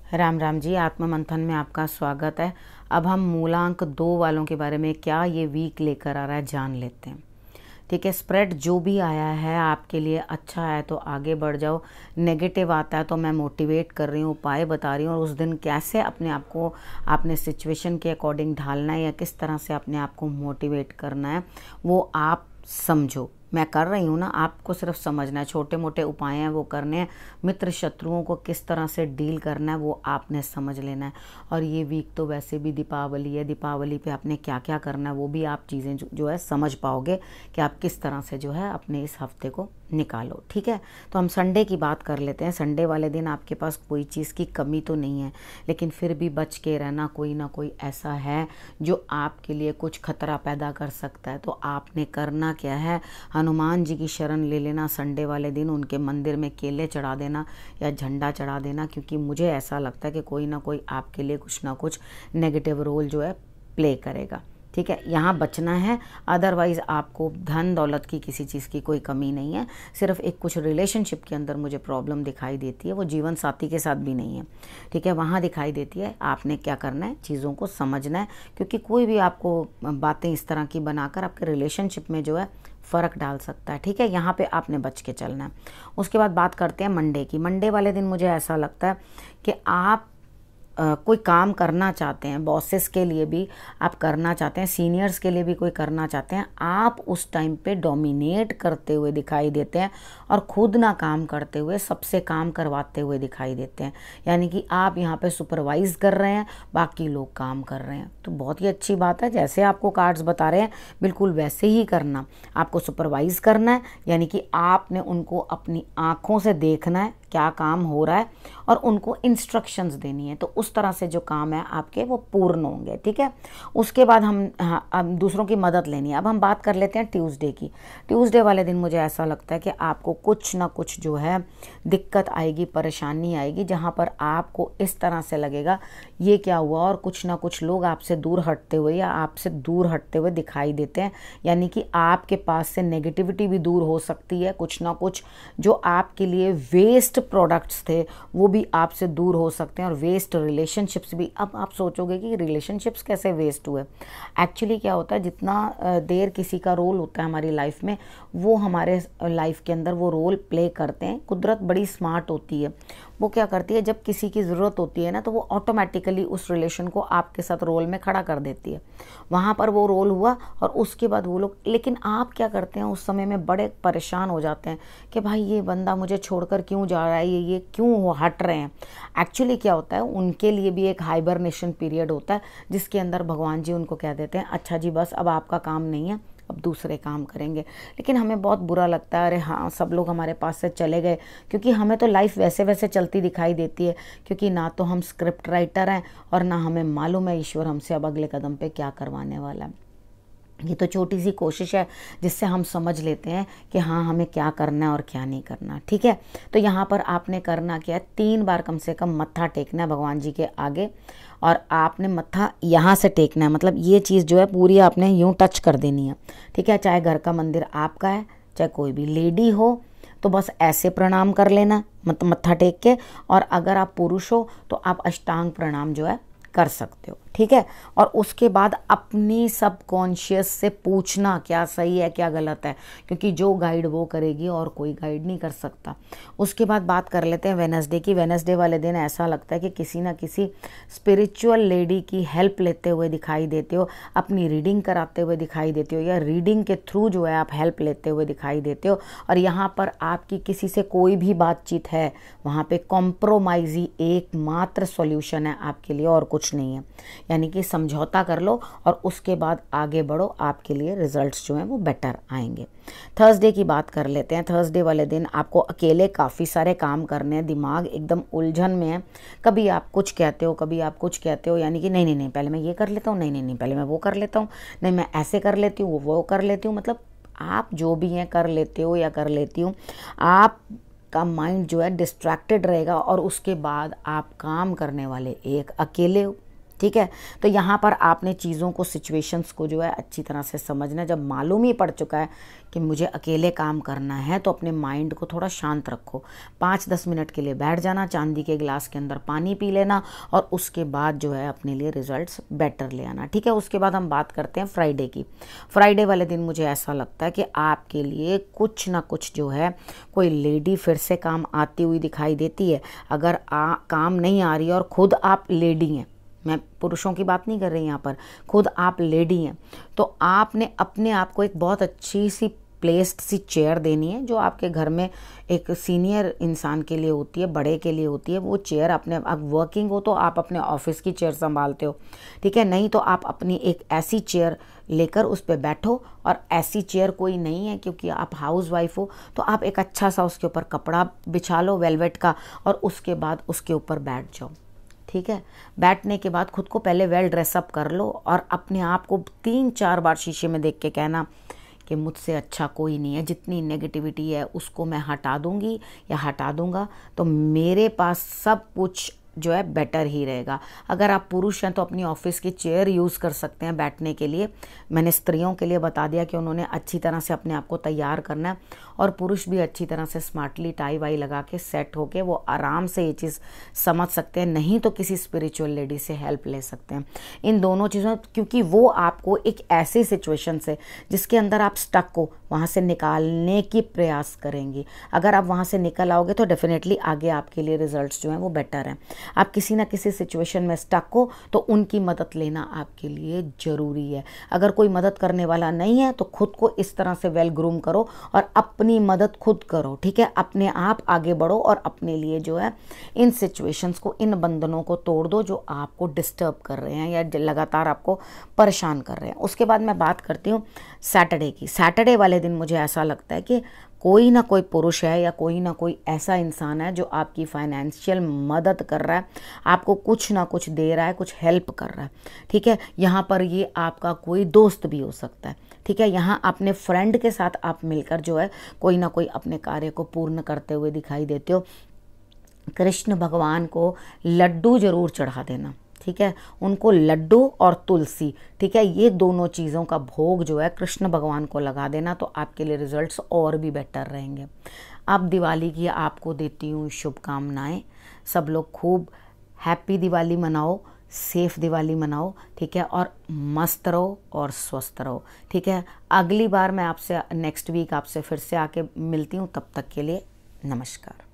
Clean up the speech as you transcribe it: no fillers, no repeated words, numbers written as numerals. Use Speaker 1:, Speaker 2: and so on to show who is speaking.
Speaker 1: राम राम जी। आत्म मंथन में आपका स्वागत है। अब हम मूलांक 2 वालों के बारे में क्या ये वीक लेकर आ रहा है जान लेते हैं। ठीक है, स्प्रेड जो भी आया है आपके लिए अच्छा है तो आगे बढ़ जाओ, नेगेटिव आता है तो मैं मोटिवेट कर रही हूँ, उपाय बता रही हूँ और उस दिन कैसे अपने आप को आपने सिचुएशन के अकॉर्डिंग ढालना है या किस तरह से अपने आप को मोटिवेट करना है वो आप समझो। मैं कर रही हूँ ना, आपको सिर्फ समझना है। छोटे मोटे उपाय हैं वो करने हैं, मित्र शत्रुओं को किस तरह से डील करना है वो आपने समझ लेना है। और ये वीक तो वैसे भी दीपावली है, दीपावली पे आपने क्या क्या करना है वो भी आप चीज़ें जो है समझ पाओगे कि आप किस तरह से जो है अपने इस हफ्ते को निकालो। ठीक है, तो हम संडे की बात कर लेते हैं। संडे वाले दिन आपके पास कोई चीज़ की कमी तो नहीं है, लेकिन फिर भी बच के रहना, कोई ना कोई ऐसा है जो आपके लिए कुछ खतरा पैदा कर सकता है। तो आपने करना क्या है, हनुमान जी की शरण ले लेना। संडे वाले दिन उनके मंदिर में केले चढ़ा देना या झंडा चढ़ा देना, क्योंकि मुझे ऐसा लगता है कि कोई ना कोई आपके लिए कुछ ना कुछ नेगेटिव रोल जो है प्ले करेगा। ठीक है, यहाँ बचना है। अदरवाइज़ आपको धन दौलत की किसी चीज़ की कोई कमी नहीं है। सिर्फ एक कुछ रिलेशनशिप के अंदर मुझे प्रॉब्लम दिखाई देती है, वो जीवन साथी के साथ भी नहीं है। ठीक है, वहाँ दिखाई देती है। आपने क्या करना है, चीज़ों को समझना है, क्योंकि कोई भी आपको बातें इस तरह की बनाकर आपके रिलेशनशिप में जो है फ़र्क डाल सकता है। ठीक है, यहाँ पे आपने बच के चलना है। उसके बाद बात करते हैं मंडे की। मंडे वाले दिन मुझे ऐसा लगता है कि आप कोई काम करना चाहते हैं, बॉसेस के लिए भी आप करना चाहते हैं, सीनियर्स के लिए भी कोई करना चाहते हैं। आप उस टाइम पे डोमिनेट करते हुए दिखाई देते हैं और खुद ना काम करते हुए सबसे काम करवाते हुए दिखाई देते हैं। यानी कि आप यहाँ पे सुपरवाइज कर रहे हैं, बाकी लोग काम कर रहे हैं। तो बहुत ही अच्छी बात है, जैसे आपको कार्ड्स बता रहे हैं बिल्कुल वैसे ही करना। आपको सुपरवाइज करना है, यानी कि आपने उनको अपनी आँखों से देखना है क्या काम हो रहा है और उनको इंस्ट्रक्शंस देनी है। तो उस तरह से जो काम है आपके वो पूर्ण होंगे। ठीक है, उसके बाद अब दूसरों की मदद लेनी है। अब हम बात कर लेते हैं ट्यूसडे की। ट्यूसडे वाले दिन मुझे ऐसा लगता है कि आपको कुछ ना कुछ जो है दिक्कत आएगी, परेशानी आएगी, जहाँ पर आपको इस तरह से लगेगा ये क्या हुआ, और कुछ ना कुछ लोग आपसे दूर हटते हुए या आपसे दूर हटते हुए दिखाई देते हैं। यानी कि आपके पास से नेगेटिविटी भी दूर हो सकती है। कुछ ना कुछ जो आपके लिए वेस्ट प्रोडक्ट्स थे वो भी आपसे दूर हो सकते हैं, और वेस्ट रिलेशनशिप्स भी। अब आप सोचोगे कि रिलेशनशिप्स कैसे वेस्ट हुए। एक्चुअली क्या होता है, जितना देर किसी का रोल होता है हमारी लाइफ में, वो हमारे लाइफ के अंदर वो रोल प्ले करते हैं। कुदरत बड़ी स्मार्ट होती है, वो क्या करती है, जब किसी की ज़रूरत होती है ना तो वो ऑटोमेटिकली उस रिलेशन को आपके साथ रोल में खड़ा कर देती है। वहाँ पर वो रोल हुआ और उसके बाद वो लोग, लेकिन आप क्या करते हैं उस समय में बड़े परेशान हो जाते हैं कि भाई ये बंदा मुझे छोड़कर क्यों जा रहा है, ये क्यों वो हट रहे हैं। एक्चुअली क्या होता है, उनके लिए भी एक हाइबरनेशन पीरियड होता है, जिसके अंदर भगवान जी उनको कह देते हैं अच्छा जी बस अब आपका काम नहीं है, अब दूसरे काम करेंगे। लेकिन हमें बहुत बुरा लगता है, अरे हाँ सब लोग हमारे पास से चले गए, क्योंकि हमें तो लाइफ वैसे वैसे चलती दिखाई देती है, क्योंकि ना तो हम स्क्रिप्ट राइटर हैं और ना हमें मालूम है ईश्वर हमसे अब अगले कदम पे क्या करवाने वाला है। ये तो छोटी सी कोशिश है जिससे हम समझ लेते हैं कि हाँ हमें क्या करना है और क्या नहीं करना। ठीक है, तो यहाँ पर आपने करना क्या है, 3 बार कम से कम मत्था टेकना है भगवान जी के आगे, और आपने मत्था यहाँ से टेकना है, मतलब ये चीज़ जो है पूरी आपने यूँ टच कर देनी है। ठीक है, चाहे घर का मंदिर आपका है, चाहे कोई भी लेडी हो तो बस ऐसे प्रणाम कर लेना मत्था टेक के, और अगर आप पुरुष हो तो आप अष्टांग प्रणाम जो है कर सकते हो। ठीक है, और उसके बाद अपनी सबकॉन्शियस से पूछना क्या सही है क्या गलत है, क्योंकि जो गाइड वो करेगी और कोई गाइड नहीं कर सकता। उसके बाद बात कर लेते हैं वेडनेसडे की। वेडनेसडे वाले दिन ऐसा लगता है कि किसी ना किसी स्पिरिचुअल लेडी की हेल्प लेते हुए दिखाई देते हो, अपनी रीडिंग कराते हुए दिखाई देते हो, या रीडिंग के थ्रू जो है आप हेल्प लेते हुए दिखाई देते हो। और यहाँ पर आपकी किसी से कोई भी बातचीत है, वहाँ पे कॉम्प्रोमाइज़ ही एकमात्र सॉल्यूशन है आपके लिए, और कुछ नहीं है। यानी कि समझौता कर लो और उसके बाद आगे बढ़ो, आपके लिए रिजल्ट्स जो हैं वो बेटर आएंगे। थर्सडे की बात कर लेते हैं। थर्सडे वाले दिन आपको अकेले काफ़ी सारे काम करने हैं, दिमाग एकदम उलझन में है। कभी आप कुछ कहते हो, कभी आप कुछ कहते हो, यानी कि नहीं नहीं नहीं पहले मैं ये कर लेता हूँ, नहीं नहीं नहीं पहले मैं वो कर लेता हूँ, नहीं मैं ऐसे कर लेती हूँ, वो कर लेती हूँ। मतलब आप जो भी हैं कर लेते हो या कर लेती हूँ, आप का माइंड जो है डिस्ट्रैक्टेड रहेगा, और उसके बाद आप काम करने वाले एक अकेले हो। ठीक है। तो यहाँ पर आपने चीज़ों को, सिचुएशंस को जो है अच्छी तरह से समझना। जब मालूम ही पड़ चुका है कि मुझे अकेले काम करना है, तो अपने माइंड को थोड़ा शांत रखो। 5-10 मिनट के लिए बैठ जाना, चांदी के गिलास के अंदर पानी पी लेना और उसके बाद जो है अपने लिए रिजल्ट्स बेटर ले आना। ठीक है। उसके बाद हम बात करते हैं फ्राइडे की। फ्राइडे वाले दिन मुझे ऐसा लगता है कि आपके लिए कुछ ना कुछ जो है, कोई लेडी फिर से काम आती हुई दिखाई देती है। अगर काम नहीं आ रही है और खुद आप लेडी हैं, मैं पुरुषों की बात नहीं कर रही यहाँ पर, खुद आप लेडी हैं, तो आपने अपने आप को एक बहुत अच्छी सी प्लेस्ड सी चेयर देनी है, जो आपके घर में एक सीनियर इंसान के लिए होती है, बड़े के लिए होती है। वो चेयर अपने, आप वर्किंग हो तो आप अपने ऑफिस की चेयर संभालते हो, ठीक है, नहीं तो आप अपनी एक ऐसी चेयर लेकर उस पर बैठो। और ऐसी चेयर कोई नहीं है क्योंकि आप हाउस वाइफ हो, तो आप एक अच्छा सा उसके ऊपर कपड़ा बिछा लो वेलवेट का और उसके बाद उसके ऊपर बैठ जाओ। ठीक है। बैठने के बाद खुद को पहले वेल ड्रेसअप कर लो और अपने आप को 3-4 बार शीशे में देख के कहना कि मुझसे अच्छा कोई नहीं है, जितनी नेगेटिविटी है उसको मैं हटा दूंगी या हटा दूंगा, तो मेरे पास सब कुछ जो है बेटर ही रहेगा। अगर आप पुरुष हैं तो अपनी ऑफिस की चेयर यूज़ कर सकते हैं बैठने के लिए। मैंने स्त्रियों के लिए बता दिया कि उन्होंने अच्छी तरह से अपने आप को तैयार करना है, और पुरुष भी अच्छी तरह से स्मार्टली टाई वाई लगा के सेट होके वो आराम से ये चीज़ समझ सकते हैं। नहीं तो किसी स्पिरिचुअल लेडी से हेल्प ले सकते हैं इन दोनों चीज़ों, क्योंकि वो आपको एक ऐसी सिचुएशन से जिसके अंदर आप स्टक हो, वहाँ से निकालने की प्रयास करेंगी। अगर आप वहाँ से निकल आओगे तो डेफिनेटली आगे आपके लिए रिजल्ट्स जो हैं वो बेटर हैं। आप किसी ना किसी सिचुएशन में स्टक हो तो उनकी मदद लेना आपके लिए ज़रूरी है। अगर कोई मदद करने वाला नहीं है तो खुद को इस तरह से वेल ग्रूम करो और अपनी मदद खुद करो। ठीक है। अपने आप आगे बढ़ो और अपने लिए जो है इन सिचुएशंस को, इन बंधनों को तोड़ दो जो आपको डिस्टर्ब कर रहे हैं या लगातार आपको परेशान कर रहे हैं। उसके बाद मैं बात करती हूँ सैटरडे की। सैटरडे वाले दिन मुझे ऐसा लगता है कि कोई ना कोई पुरुष है या कोई ना कोई ऐसा इंसान है जो आपकी फाइनेंशियल मदद कर रहा है, आपको कुछ ना कुछ दे रहा है, कुछ हेल्प कर रहा है। ठीक है। यहाँ पर ये आपका कोई दोस्त भी हो सकता है। ठीक है। यहाँ अपने फ्रेंड के साथ आप मिलकर जो है कोई ना कोई अपने कार्य को पूर्ण करते हुए दिखाई देते हो। कृष्ण भगवान को लड्डू जरूर चढ़ा देना। ठीक है। उनको लड्डू और तुलसी, ठीक है, ये दोनों चीज़ों का भोग जो है कृष्ण भगवान को लगा देना, तो आपके लिए रिजल्ट्स और भी बेटर रहेंगे। अब दिवाली की आपको देती हूँ शुभकामनाएं। सब लोग खूब हैप्पी दिवाली मनाओ, सेफ दिवाली मनाओ। ठीक है। और मस्त रहो और स्वस्थ रहो। ठीक है। अगली बार मैं आपसे नेक्स्ट वीक आपसे फिर से आके मिलती हूँ। तब तक के लिए नमस्कार।